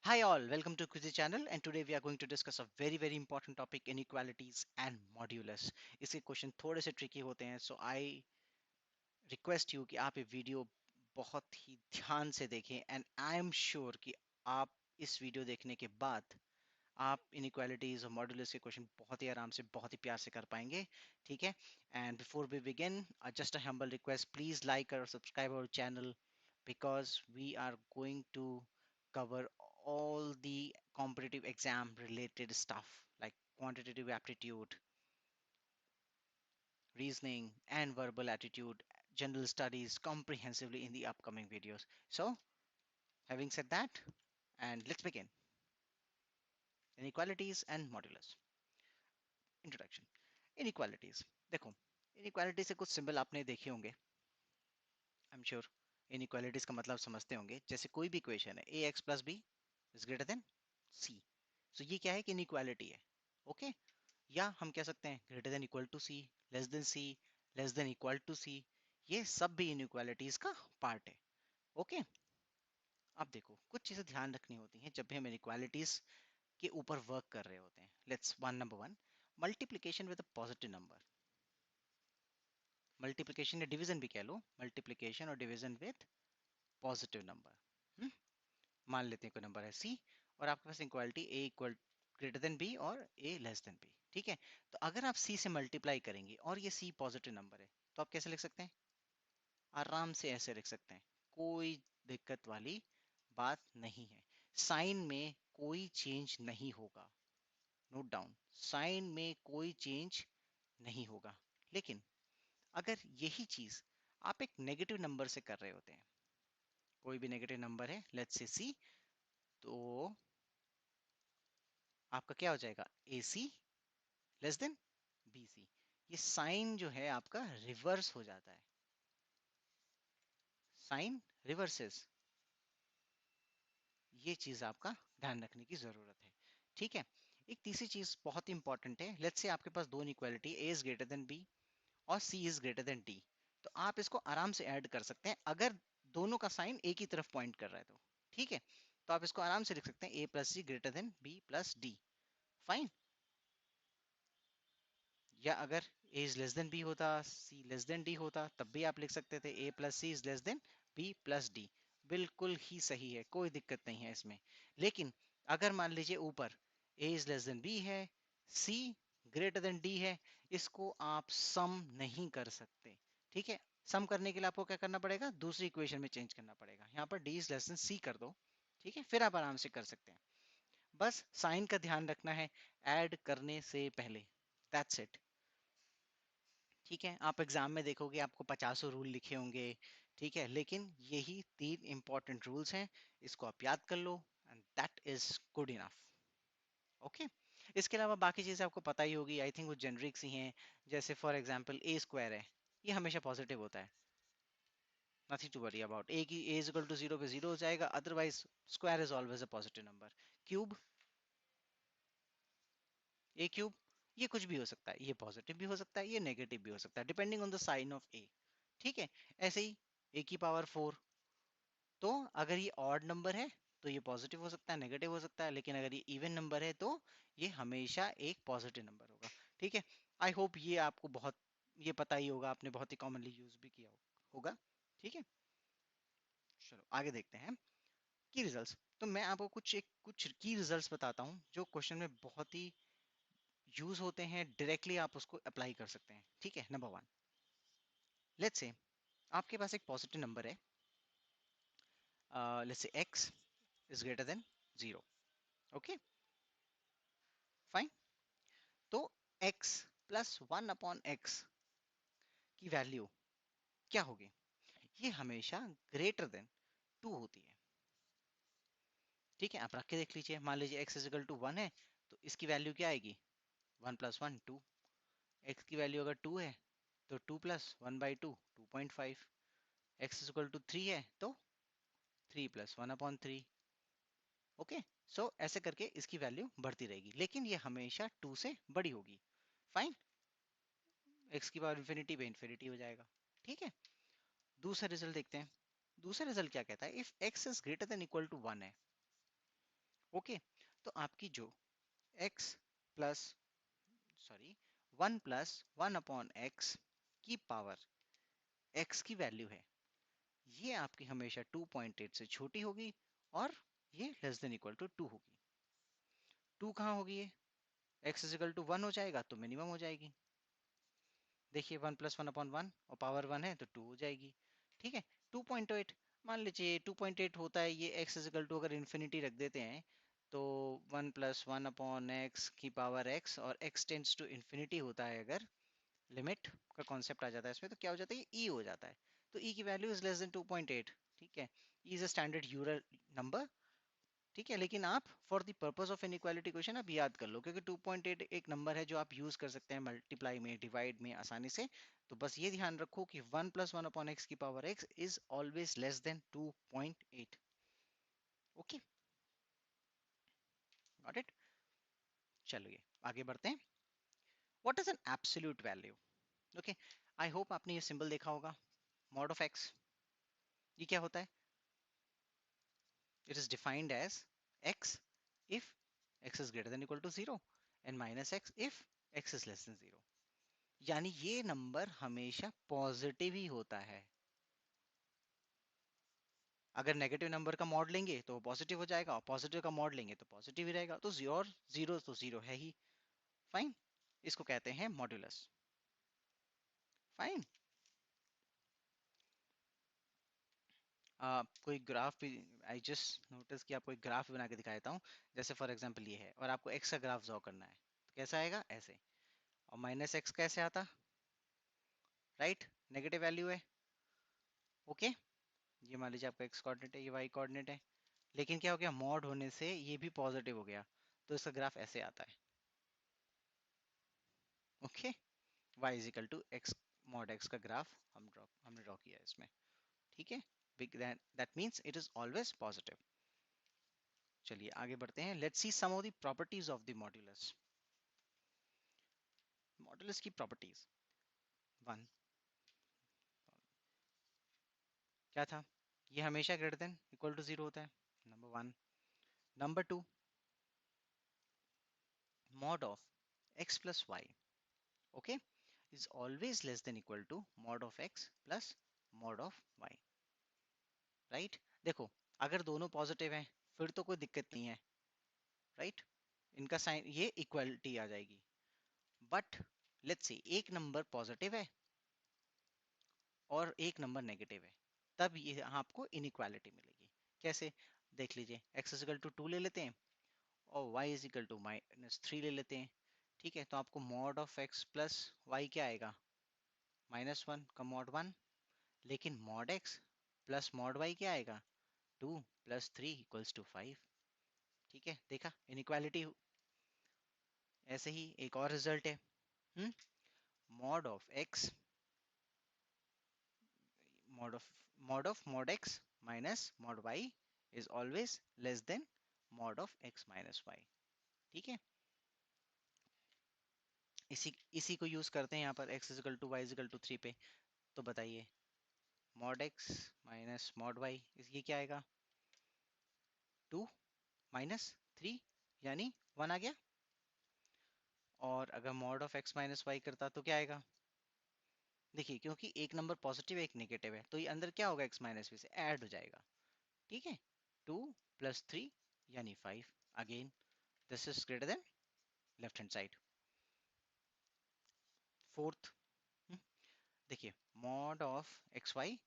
Hi all, welcome to Quizy channel and today we are going to discuss a very important topic inequalities and modulus. इसके question थोड़े से tricky होते हैं सो I request you कि आप ये video बहुत ही ध्यान से देखें एंड आई एम श्योर कि आप इस वीडियो देखने के बाद आप इनइक्वालिटीज और मॉड्यूलस के क्वेश्चन बहुत ही आराम से बहुत ही प्यार से कर पाएंगे. ठीक है. And before we begin just a humble request, please like और subscribe our channel because we are going to cover all the competitive exam related stuff like quantitative aptitude, reasoning and verbal attitude, general studies comprehensively in the upcoming videos. So having said that, and let's begin. Inequalities and modulus. Introduction. Inequalities देखो, inequality से कुछ symbol आपने देखे होंगे. I am sure inequalities का मतलब समझते होंगे. जैसे कोई भी इक्वेशन है A x plus B is greater than C, so ये क्या है कि इनइक्वालिटी है. Okay okay? या हम कह सकते हैं greater than equal to C, less than C, less than equal to C. ये सब भी इनइक्वालिटीज का पार्ट है. Okay okay? अब देखो कुछ चीजें ध्यान रखनी होती हैं जब भी हम इनइक्वालिटीज के ऊपर वर्क कर रहे होते हैं. Let's one number one, multiplication with a positive number. Multiplication या डिवीजन भी कह लो, मल्टीप्लीकेशन और डिवीजन विद पॉजिटिव नंबर. मान लेते हैं कोई नंबर है सी और आपके पास इक्वालिटी ए इक्वल ग्रेटर देन बी और ए लेस देन बी. ठीक है. तो अगर आप सी से मल्टीप्लाई करेंगे और ये सी पॉजिटिव नंबर है तो आप कैसे लिख सकते हैं? आराम से ऐसे लिख सकते हैं, कोई दिक्कत वाली बात नहीं है. साइन में कोई चेंज नहीं होगा. नोट डाउन, साइन में कोई चेंज नहीं होगा. लेकिन अगर यही चीज आप एक नेगेटिव नंबर से कर रहे होते हैं, कोई भी नेगेटिव नंबर है लेट्स से सी, तो आपका क्या हो जाएगा? ए सी लेस देन बी सी. ये साइन जो है आपका रिवर्स हो जाता है. साइन रिवर्सेस, ये चीज आपका ध्यान रखने की जरूरत है. ठीक है. एक तीसरी चीज बहुत ही इंपॉर्टेंट है. लेट्स से आपके पास दो inequality A is greater than B और C is greater than D, तो आप इसको आराम से ऐड कर सकते हैं अगर दोनों का साइन एक ही तरफ पॉइंट कर रहा है तो. ठीक है. तो आप इसको आराम से लिख सकते हैं A plus C greater than B plus D. Fine. या अगर A is less than B होता, सी लेस देन डी होता, तब भी आप लिख सकते थे A plus C is less than B plus D. बिल्कुल ही सही है, कोई दिक्कत नहीं है इसमें. लेकिन अगर मान लीजिए ऊपर ए इज लेस देन बी है, सी ग्रेटर देन डी है, इसको आप सम नहीं कर सकते. ठीक है. सम करने के लिए आपको क्या करना पड़ेगा? दूसरी इक्वेशन में चेंज करना पड़ेगा. यहाँ पर डी इज लेस देन सी कर दो. ठीक है. फिर आप आराम से कर सकते हैं. बस साइन का ध्यान रखना है ऐड करने से पहले. That's it. ठीक है. आप एग्जाम में देखोगे आपको 50 रूल लिखे होंगे. ठीक है. लेकिन यही तीन इंपॉर्टेंट रूल्स हैं, इसको आप याद कर लो and that is good enough. Okay. इसके अलावा बाकी चीजें आपको पता ही होगी. आई थिंक वो जेनरिक सी हैं. जैसे फॉर एग्जांपल ए स्क्वायर है, ये हमेशा पॉजिटिव होता है. Nothing to worry about. A की A is equal to zero पे जीरो हो जाएगा, otherwise square is always a positive number. Cube, A cube, ये कुछ भी हो सकता है. ये पॉजिटिव भी हो सकता है, ये नेगेटिव भी हो सकता है, depending on the sign of A. ठीक है. ऐसे ही ए की पावर 4, तो अगर ये ऑड नंबर है तो ये पॉजिटिव हो सकता है, नेगेटिव हो सकता है, लेकिन अगर ये इवन नंबर है तो ये हमेशा एक पॉजिटिव नंबर होगा. ठीक है. आई होप ये आपको बहुत ये पता ही होगा, आपने बहुत ही कॉमनली यूज भी किया होगा. ठीक है. चलो आगे देखते हैं की रिजल्ट्स. तो मैं आपको कुछ की रिजल्ट्स बताता हूँ जो क्वेश्चन में बहुत ही यूज होते हैं. डायरेक्टली आप उसको अप्लाई कर सकते हैं. ठीक है. नंबर वन, लेट्स से आपके पास एक पॉजिटिव नंबर है. Let's say x is greater then 0. Okay. Fine. तो x plus one upon x की वैल्यू क्या होगी? ये हमेशा ग्रेटर देन 2 होती है. ठीक है. आप रख के देख लीजिए. मान लीजिए x इज इक्वल टू 1 है तो इसकी वैल्यू क्या आएगी? 1 प्लस वन 2. x की वैल्यू अगर 2 है तो 2 plus one by two 2.5. x is equal to 3 है तो 3 plus one upon three. Okay. So ऐसे करके इसकी वैल्यू बढ़ती रहेगी, लेकिन ये हमेशा 2 से बड़ी होगी. फाइन. x की पावर इन्फिनिटी पे इन्फिनिटी हो जाएगा. ठीक है. दूसरा रिजल्ट देखते हैं. दूसरा रिजल्ट क्या कहता है? If x is greater than equal to 1 है ओके, तो आपकी जो x प्लस सॉरी 1 + 1/x की पावर x की वैल्यू है, ये आपकी हमेशा 2.8 से छोटी होगी और ये लेस देन इक्वल टू 2 होगी। 2 कहाँ होगी ये? x इज इक्वल टू 1 हो जाएगा तो मिनिमम हो जाएगी। देखिए 1 + 1/1 और पावर 1 है तो 2 हो जाएगी। ठीक है, 2.8 मान लीजिए 2.8 होता है ये, x इज इक्वल टू अगर इन्फिनिटी रख देते हैं तो 1 + 1/x की पावर x, और x टेंड्स टू इन्फिनिटी होता है अगर, लिमिट का कॉन्सेप्ट आ जाता है इसमें, तो क्या हो जाता है, ये e हो जाता है। तो e की वैल्यू इज लेस देन 2.8। ठीक है, e is a standard Euler number. ठीक है, लेकिन आप for the purpose of inequality question आप याद कर लो, क्योंकि 2.8 एक नंबर है जो आप यूज कर सकते हैं मल्टीप्लाई में, डिवाइड में आसानी से। तो बस ये ध्यान रखो कि 1 + 1/x की power x is always less than 2.8। Okay, got it. चलिए आगे बढ़ते हैं। What is an absolute value? Okay, I hope आपने ये सिंबल देखा होगा, मॉड ऑफ x। ये क्या होता है? It is defined as x if x is greater than equal to 0 and minus x if x is less than 0। यानी ये नंबर हमेशा पॉजिटिव ही होता है। अगर नेगेटिव नंबर का मॉड लेंगे तो पॉजिटिव हो जाएगा, और पॉजिटिव का मॉड लेंगे तो पॉजिटिव ही रहेगा। तो जीरो और जीरो तो जीरो है ही। फाइन, इसको कहते हैं मॉड्यूलस। फाइन। कोई ग्राफ भी, आई जस्ट नोटिस कि आपको एक ग्राफ बना के दिखा देता हूँ। जैसे फॉर एग्जांपल ये है और आपको एक्स का ग्राफ ड्रॉ करना है, तो कैसा आएगा, ऐसे। और माइनस एक्स कैसे आता, राइट, नेगेटिव वैल्यू है। ओके, ये मान लीजिए आपका एक्स कोऑर्डिनेट है, ये वाई कोऑर्डिनेट है। लेकिन क्या हो गया, मॉड होने से ये भी पॉजिटिव हो गया, तो इसका ग्राफ ऐसे आता है। Okay, Y is equal to X mod X का ग्राफ हमने ड्रॉ किया है इसमें। ठीक है, that means it is always positive. चलिए आगे बढ़ते हैं। Let's see some of the properties of the modulus. Modulus की प्रॉपर्टीज। वन, क्या था, ये हमेशा greater than equal to zero होता है, number one. Number two, mod of X plus Y, okay, is always less than equal to mod of x plus mod of y, right. देखो, अगर दोनों positive हैं फिर तो कोई दिक्कत नहीं है, राइट, इनका साइन ये इक्वलिटी आ जाएगी। बट लेट्स सी एक नंबर पॉजिटिव है और एक नंबर नेगेटिव है, तब ये आपको इनइक्वालिटी मिलेगी। कैसे, देख लीजिए, x इजिकल टू 2 ले लेते हैं और y इजिकल टू -3 ले लेते हैं। ठीक है, तो आपको mod of x plus Y क्या आएगा, -1 का मॉड 1। लेकिन mod x plus mod y क्या आएगा, 2 + 3 = 5। ठीक है, देखा इनइक्वालिटी। ऐसे ही एक और रिजल्ट है, mod of x mod x minus mod y is always less than mod of x minus y। ठीक है, इसी इसी को यूज करते हैं यहाँ पर x is equal to Y is equal to 3 पे। तो बताइए, mod x minus mod y ये क्या आएगा, 2 -3 यानी 1 आ गया। और अगर mod of x minus Y करता तो क्या आएगा, देखिए क्योंकि एक नंबर पॉजिटिव है एक नेगेटिव है, तो ये अंदर क्या होगा, x माइनस वी से ऐड हो जाएगा। ठीक है, 2 + 3 यानी 5। Again this is greater than left hand side. Fourth, देखिए, mod of X Y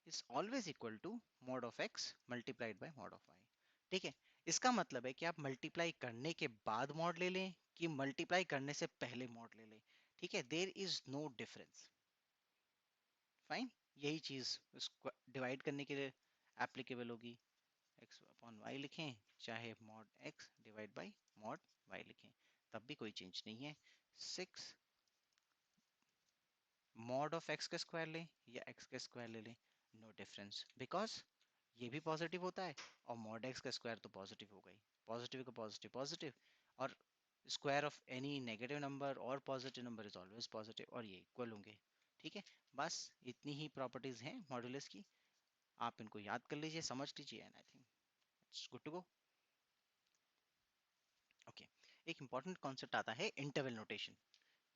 is always equal to mod of X multiplied by mod of Y. ठीक है, इसका मतलब है कि आप मल्टीप्लाई करने के बाद मॉड ले लें कि मल्टीप्लाई करने से पहले मॉड ले लें। ठीक है, there is no difference. Fine, यही चीज इसको डिवाइड करने के लिए एप्लीकेबल होगी। x अपॉन वाई लिखें, चाहे mod x divide by mod y लिखें, तब भी कोई चेंज नहीं है। 6 मॉड ऑफ x का स्क्वायर लें या x का स्क्वायर ले लें, नो डिफरेंस, बिकॉज ये भी पॉजिटिव होता है और मॉड x का स्क्वायर तो पॉजिटिव हो गई। पॉजिटिव का पॉजिटिव पॉजिटिव, और square of any negative number और positive number is always positive, और ये इक्वल होंगे। ठीक है, बस इतनी ही प्रॉपर्टीज हैं मॉड्यूलस की। आप इनको याद कर लीजिए, समझ लीजिए, and I think it's good to go. एक इंपॉर्टेंट कॉन्सेप्ट आता है इंटरवल नोटेशन,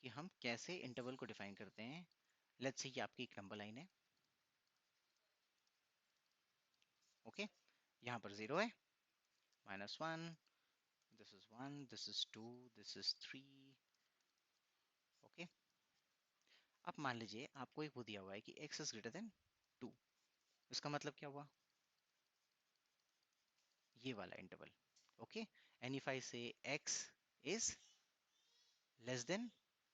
कि हम कैसे इंटरवल को डिफाइन करते हैं। लेट्स से ये आपकी एक नंबर लाइन है, ओके। यहाँ पर 0 है, -1, this is 1, this is 2, this is 3, okay. अब मान लीजिए आपको एक वो दिया हुआ है कि x इज ग्रेटर देन 2। इसका मतलब क्या हुआ? ये वाला interval, okay. And if I से x इज लेस देन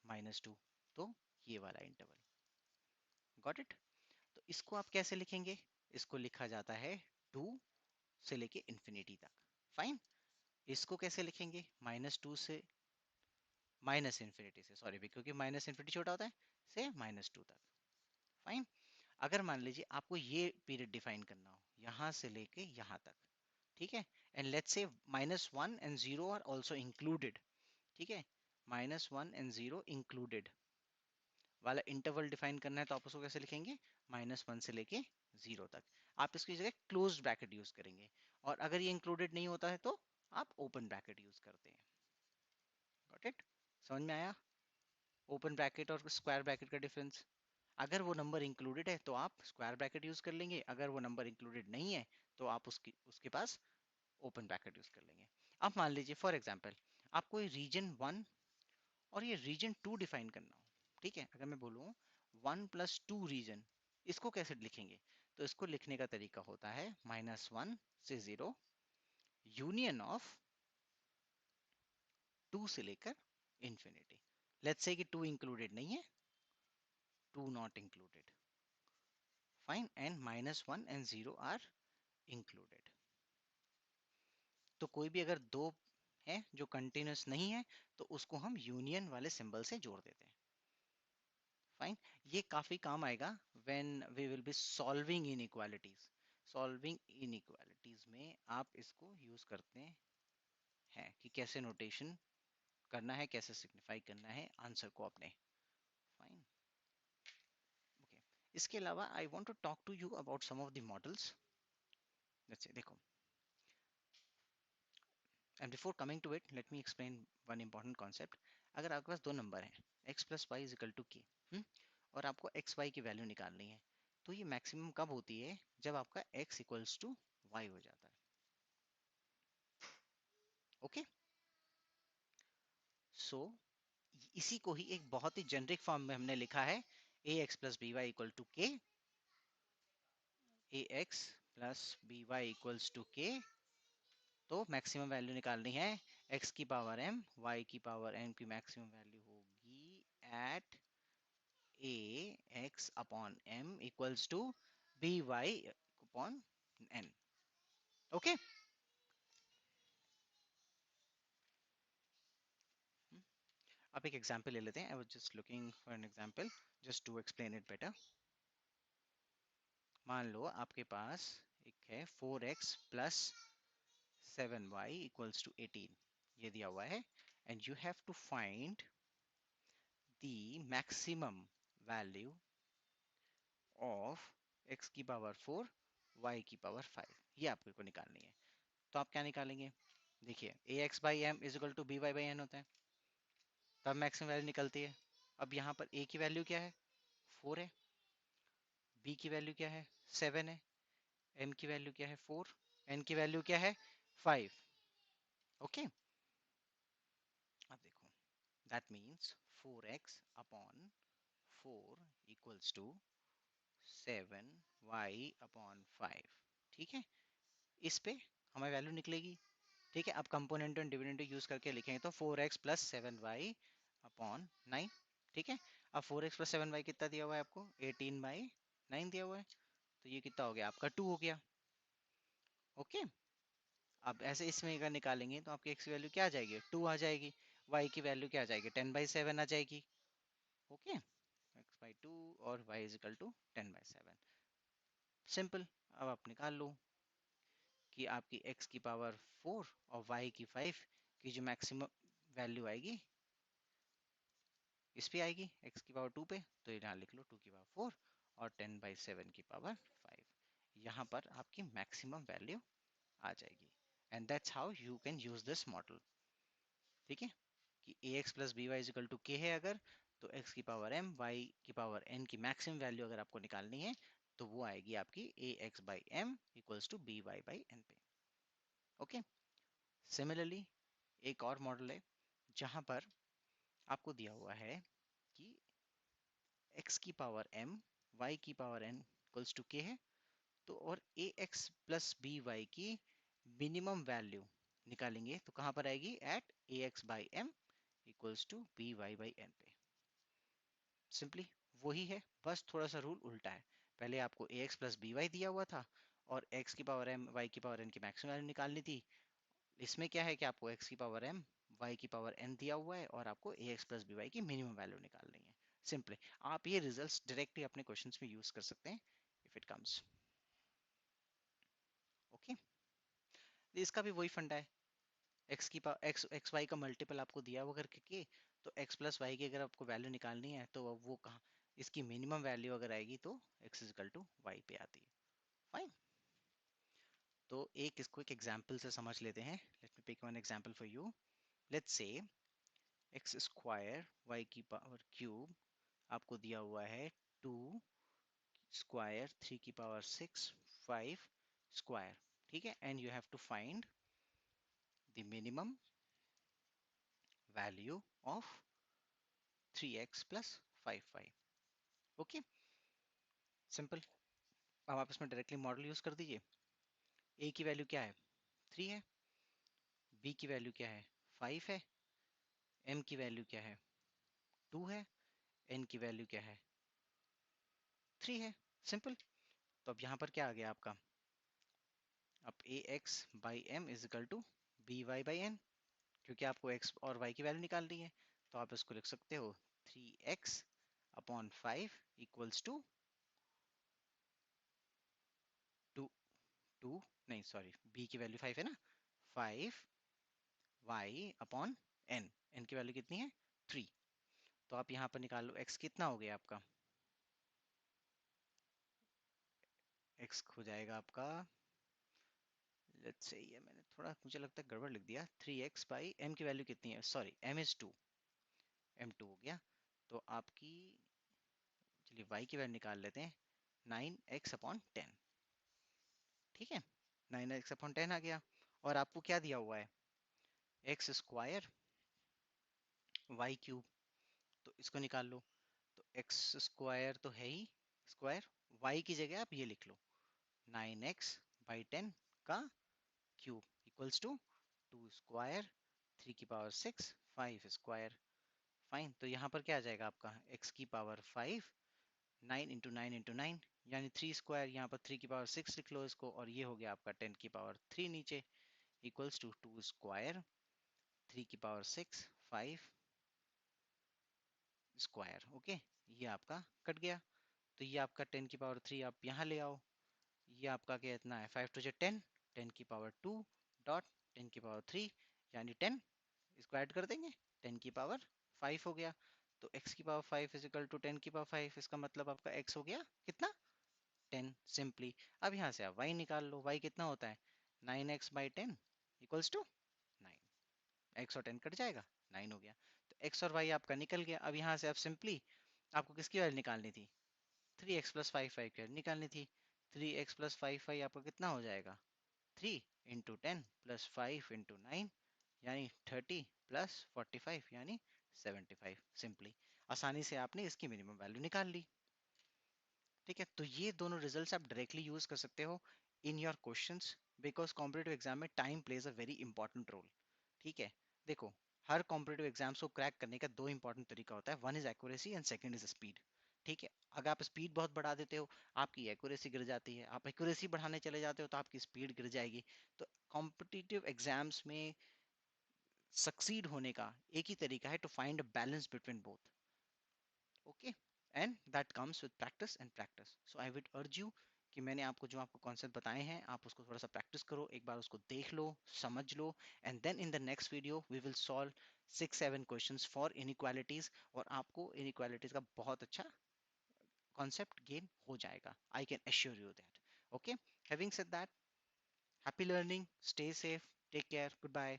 -2, तो ये वाला इंटरवल। Got it? तो इसको आप कैसे लिखेंगे? इसको लिखा जाता है 2 से लेके इंफिनिटी तक। फाइन। इसको कैसे लिखेंगे? -2 से माइनस इन्फिनिटी से, सॉरी, क्योंकि माइनस इन्फिनिटी छोटा होता है, से -2 तक। फाइन। अगर मान लीजिए आपको ये पीरियड डिफाइन करना हो यहाँ से लेके यहाँ तक, ठीक है, and let's say -1 and 0 are also included, ठीक है, -1 एंड 0 इंक्लूडेड वाला इंटरवल डिफाइन करना है, तो आप उसको कैसे लिखेंगे? -1 से लेके 0 तक। आप इसकी जगह क्लोज्ड ब्रैकेट यूज करेंगे, और अगर ये इंक्लूडेड नहीं होता है तो आप ओपन ब्रैकेट यूज करते हैं। Got it? समझ में आया ओपन ब्रैकेट और स्क्वायर ब्रैकेट का डिफरेंस? अगर वो नंबर इंक्लूडेड है तो आप स्क्वायर ब्रैकेट यूज कर लेंगे, अगर वो नंबर इंक्लूडेड नहीं है तो आप उसके पास ओपन ब्रैकेट यूज कर लेंगे। अब मान लीजिए फॉर एग्जांपल आपको ये रीजन 1 और ये रीजन 2 डिफाइन करना हो, ठीक है। अगर मैं बोलूँ 1 + 2 रीजन, इसको कैसे लिखेंगे? तो इसको लिखने का तरीका होता है -1 से 0 यूनियन ऑफ 2 से लेकर इंफिनिटी। लेट्स से कि 2 इंक्लूडेड नहीं है, 2 not included, fine, and -1 and 0 are included. तो कोई भी अगर दो है जो कंटिन्यूस नहीं है तो उसको हम यूनियन वाले सिंबल से जोड़ देते हैं। फाइन। ये काफी काम आएगा when we will be solving inequalities. Solving inequalities में आप इसको यूज करते हैं कि कैसे नोटेशन करना है, कैसे सिग्निफाई करना है आंसर को अपने। Fine, okay. इसके अलावा I want to talk to you about some of the models. जैसे देखो, and before coming to it let me explain one important concept. अगर आपके पास दो नंबर हैं x + y = k, और आपको एक्स वाई की वैल्यू निकालनी है, तो ये मैक्सिमम कब होती है? जब आपका x = y हो जाता है, ओके। सो इसी को ही एक बहुत ही जेनरिक फॉर्म में हमने लिखा है ax + by = k, ax + by = k। तो मैक्सिमम वैल्यू निकालनी है x⁻m, y⁻m की मैक्सिमम वैल्यू होगी एट ax/m = by/n, ओके। अब एक एग्जांपल ले लेते हैं। I was just looking for an example just to explain it better. मान लो आपके पास एक है 4x + 7y = 18, ये दिया हुआ है, and you have to find the maximum value of x⁴ y⁵ ये आपको निकालनी है। तो आप क्या निकालेंगे? देखिए ax/m = by/n होता है, तब मैक्सिमम वैल्यू निकलती है। अब यहाँ पर a की वैल्यू क्या है? 4 है, b की वैल्यू क्या है? 7 है, m की वैल्यू क्या है? 4, n की वैल्यू क्या है? 5, ओके। अब देखो, दैट मीन्स 4x/4 = 7y/5, ठीक है। इस पे हमें वैल्यू निकलेगी, ठीक है। अब कंपोनेंट एंड डिविडेंड यूज करके लिखेंगे तो 4x + 7y/9, ठीक है। अब 4x + 7y कितना दिया हुआ है आपको? 18/9 दिया हुआ है, तो ये कितना हो गया आपका? 2 हो गया, ओके। अब ऐसे इसमें अगर निकालेंगे तो आपकी x की वैल्यू क्या आ जाएगी? 2 आ जाएगी। y की वैल्यू क्या आ जाएगी? 10/7 आ जाएगी, ओके। x/2 और y = 10/7, सिंपल। अब आप निकाल लो कि आपकी x⁴ और y⁵ की जो मैक्सिमम वैल्यू आएगी इस पे आएगी x⁴ पे, तो यहाँ लिख लो 2⁴ और 10/7⁵ यहाँ पर आपकी मैक्सिमम वैल्यू आ जाएगी, and that's how you can use this model. ठीक है, कि A x plus B Y is equal to K है अगर, तो एक्स की पावर एम वाई की पावर एन की मैक्सिमम वैल्यू अगर आपको निकालनी है तो वो आएगी आपकी A x by M equals to B Y by N पे। ओके, सिमिलरली एक और मॉडल है जहां पर आपको दिया हुआ है कि x की पावर m y की power n equals to k है, तो और a x plus B y की मिनिमम वैल्यू निकालेंगे तो कहां पर आएगी, at a x by M equals to B Y by N पे। सिंपली वही है, बस थोड़ा सा रूल उल्टा है। पहले आपको ए एक्स प्लस बी वाई दिया हुआ था और एक्स की पावर एम वाई की पावर एन की मैक्सिमम वैल्यू निकालनी थी। इसमें क्या है कि आपको एक्स की पावर एम वाई की पावर एन दिया हुआ है और आपको ए एक्स प्लस बी वाई की मिनिमम वैल्यू निकालनी है। सिंपली आप ये रिजल्ट्स डायरेक्टली अपने क्वेश्चंस में यूज कर सकते हैं इफ इट कम्स। ओके, इसका भी वही फंडा है, एक्स की पावर एक्स वाई का मल्टीपल आपको दिया हुआ करके के, तो एक्स प्लस वाई की अगर आपको वैल्यू निकालनी है तो वो कहाँ, इसकी मिनिमम वैल्यू अगर आएगी तो एक्स इजिकल टू वाई पे आती है। फाइन, तो एक इसको एक एग्जांपल से समझ लेते हैं। Let me pick one example for you. Let's say x square y की पावर क्यूब आपको दिया हुआ है 2 स्क्वायर 3 की पावर 6 5 स्क्वायर। ठीक है, and you have to find the minimum value of 3x plus 5y। Okay, simple. अब आप इसमें डायरेक्टली मॉडल यूज कर दीजिए। a की वैल्यू क्या है, 3 है। b की वैल्यू क्या है, 5 है। m की वैल्यू क्या है, 2 है। n की वैल्यू क्या है, 3 है। सिंपल। तो अब यहाँ पर क्या आ गया आपका, अब A x by M is equal to B Y by N, क्योंकि आपको x और y की वैल्यू निकालनी है। तो आप इसको लिख सकते हो 3x अपॉन 5 इक्वल्स टू 2 2 नहीं सॉरी, b की वैल्यू 5 है ना, 5 y अपॉन n, n की वैल्यू कितनी है, 3। तो आप यहाँ पर निकाल लो x कितना हो गया आपका, x हो जाएगा आपका, लेट्स से ये मैंने थोड़ा मुझे लगता है गड़बड़ लिख दिया, 3x बाई m की वैल्यू कितनी है, सॉरी m इज 2, m 2 हो गया। तो आपकी, चलिए y की वैल्यू निकाल लेते हैं, 9x अपॉन 10। ठीक है, 9x अपॉन 10 आ गया। और आपको क्या दिया हुआ है, एक्स स्क्वायर वाई क्यूब, तो इसको निकाल लो। तो एक्स स्क्वायर तो है ही स्क्वायर, वाई की जगह आप ये लिख लो 9x/10 का क्यूब इक्वल्स टू 2 स्क्वायर 3 की पावर 6 5 स्क्वायर। फाइन, तो यहाँ पर क्या आ जाएगा आपका, x की पावर 5 9 इंटू 9 इंटू 9 यानी 3 स्क्वायर, यहाँ पर 3 की पावर 6 लिख लो इसको, और ये हो गया आपका 10 की पावर 3 नीचे इक्वल्स टू 2 स्क्वायर 3 की पावर 6 5 स्क्वायर। ओके, ये आपका कट गया। तो ये आपका 10 की पावर 3 आप यहाँ ले आओ, ये आपका क्या इतना है, 5 टू जे 10, 10 की पावर 2 डॉट 10 की पावर 3 यानी 10, इसको ऐड कर देंगे, 10 की पावर 5 हो गया। तो x की पावर 5 इज इक्वल टू 10 की पावर 5, इसका मतलब आपका x हो गया कितना, 10 सिंपली। अब यहाँ से आप y निकाल लो, y कितना होता है, 9x/10 इक्वल्स टू 9, x और 10 कट जाएगा, 9 हो गया। तो x और y आपका निकल गया। अब यहाँ से आप सिंपली, आपको किसकी वैल्यू निकालनी थी, 3x प्लस 5y की वैल्यू निकालनी थी। 3x प्लस 5y आपका कितना हो जाएगा, 3 इंटू 10 प्लस 5 इंटू 9 यानी 30 प्लस 45 यानी 75। सिंपली आसानी से आपने इसकी मिनिमम वैल्यू निकाल ली। ठीक है, तो ये दोनों रिजल्ट्स आप डायरेक्टली यूज कर सकते हो in your questions, because competitive exam में time plays a very important role. ठीक है, देखो हर कॉम्पिटेटिव एग्जाम्स को क्रैक करने का दो इंपॉर्टेंट तरीका होता है, one is accuracy and second is speed. ठीक है, अगर आप स्पीड बहुत बढ़ा देते हो आपकी एक्यूरेसी गिर जाती है, आप एक्यूरेसी बढ़ाने चले जाते हो तो आपकी स्पीड गिर जाएगी। तो कॉम्पिटिटिव एग्जाम्स में सक्सीड होने का एक ही तरीका है, to find a balance between both. Okay, and that comes with practice and practice. So I would urge you कि मैंने आपको जो आपको कॉन्सेप्ट बताए हैं आप उसको थोड़ा सा प्रैक्टिस करो, एक बार उसको देख लो समझ लो, and then in the next video we will solve 6-7 questions for inequalities, और आपको इनइक्वालिटीज का बहुत अच्छा कॉन्सेप्ट गेन हो जाएगा, I can assure you that. Okay, having said that, happy learning, stay safe, take care, good bye.